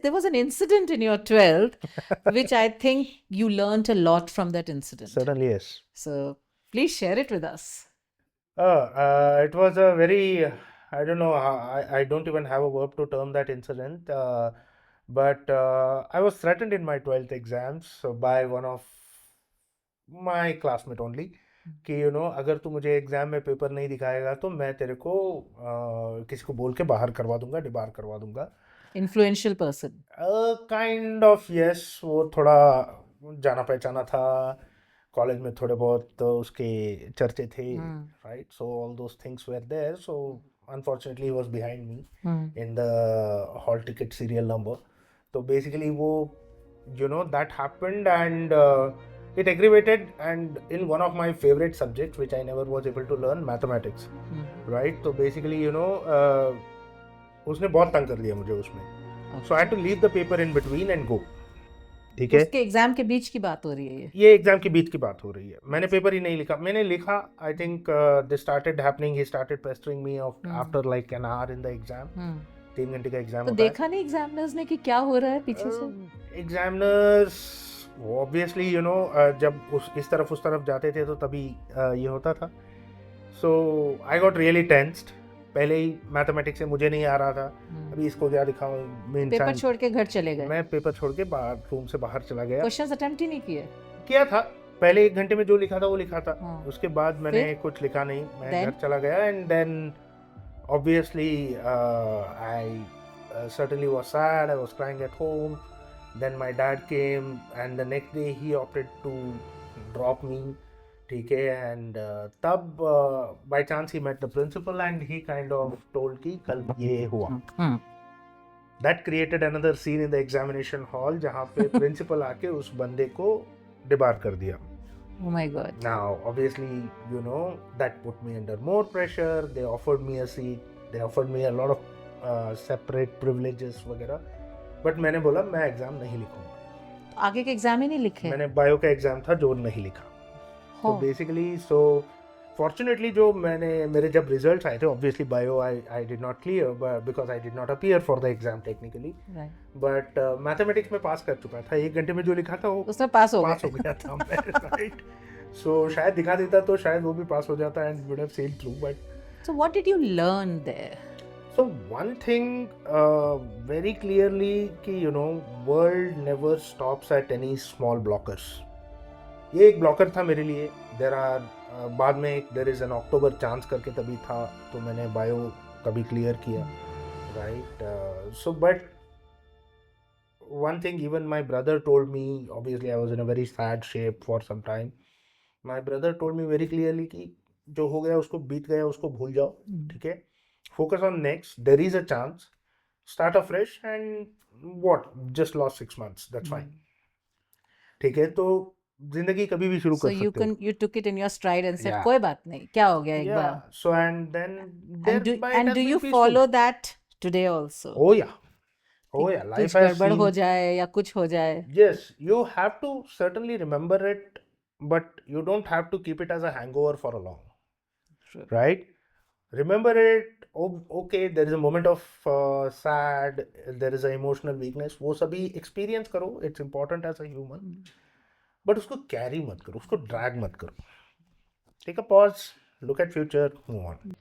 There was an incident in your 12th, which I think you learned a lot from that incident. Certainly, yes. So please share it with us. It was a very, I don't know, I don't even have a verb to term that incident. But I was threatened in my 12th exams by one of my classmate only कि अगर तू मुझे exam में paper नहीं दिखाएगा तो मैं तेरे को किसी को बोल के बाहर करवा दूंगा, डिबार करवा दूंगा. Influential person. Kind of yes, वो थोड़ा जाना पहचाना था, कॉलेज में थोड़े बहुत तो उसके चर्चे थे, right. So all those things were there. So unfortunately he was behind me in the hall ticket serial number. तो बेसिकली वो that happened, and it aggravated, and in one of my favorite subjects which I never was able to learn, mathematics, right. तो basically उसने बहुत तंग कर दिया मुझे उसमें. So I had to leave the paper in between and go. ठीक है, उसके एग्जाम के बीच की बात हो रही है ये एग्जाम के बीच की बात हो रही है. मैंने पेपर ही नहीं लिखा. मैंने लिखा, I think this started happening, he started pestering me after like an hour in the exam. 3 घंटे का एग्जाम तो होता है. देखा नहीं एग्जामिनर्स ने कि क्या हो रहा है पीछे से? एग्जामिनर्स ऑब्वियसली जब इस तरफ उस तरफ जाते थे तो तभी ये होता था. सो आई गॉट रियली टेंस्ड. पहले ही मैथमेटिक्स से मुझे नहीं आ रहा था, अभी इसको क्या दिखाऊं. पेपर छोड़ के घर चले गए? मैं पेपर छोड़ के बाहर, रूम से बाहर चला गया. क्वेश्चंस अटेम्प्ट ही नहीं किए? किया था, पहले 1 घंटे में जो लिखा था वो लिखा था. उसके बाद मैंने फिर? कुछ लिखा नहीं, मैं घर चला गया. And then obviously I certainly was sad. I was crying at home. Then my dad came, and the next day he opted to drop me. ठीक है. एंड तब बाय चांस ही met the principal and he kind of told कि कल ये हुआ. That created another scene in the examination hall, जहाँ पे प्रिंसिपल आके उस बंदे को डिबार कर दिया. Oh my God. Now, obviously, that put me under more pressure. They offered me a seat. They offered me a lot of separate privileges वगैरह. But मैंने बोला मैं एग्जाम नहीं लिखूंगा. आगे के एग्जाम ही नहीं लिखे? मैंने बायो का एग्जाम था जो नहीं लिखा. तो बेसिकली फॉर्चुनेटली जो मेरे जब रिजल्ट्स आए थे, obviously bio I did not clear because I did not appear for the exam technically. But mathematics में पास कर चुका था. 1 घंटे में जो लिखा था वो उसमें पास हो गया था मैं, राइट. सो शायद दिखा देता तो शायद वो भी पास हो जाता and would have sailed through. But so what did you learn there? So one thing very clearly कि world never stops at any small blockers. ये एक ब्लॉकर था मेरे लिए. देर आर बाद में एक there is an October chance करके तभी था, तो मैंने बायो कभी क्लियर किया, right. So but one thing, even my brother told me, obviously I was in a very sad shape for some time. My brother told me very clearly कि जो हो गया उसको बीत गया, उसको भूल जाओ. ठीक है, focus on next. There is a chance. Start afresh. And what? Just lost 6 months. That's fine. ठीक है, तो जिंदगी कभी भी शुरू कर सकते हो. You took it in your stride and said कोई बात नहीं, क्या हो गया एक बार. So and then and do you follow that today also? Oh yeah. Oh yeah. Life कुछ गड़बड़ हो जाए या कुछ हो जाए. Yes, you have to certainly remember it, but you don't have to keep it as a hangover for a long. Sure. Right? Remember it. Okay, there is a moment of sad, there is a emotional weakness. वो सभी experience करो. It's important as a human. But उसको carry मत करो, उसको drag मत करो. Take a pause, look at future, move on.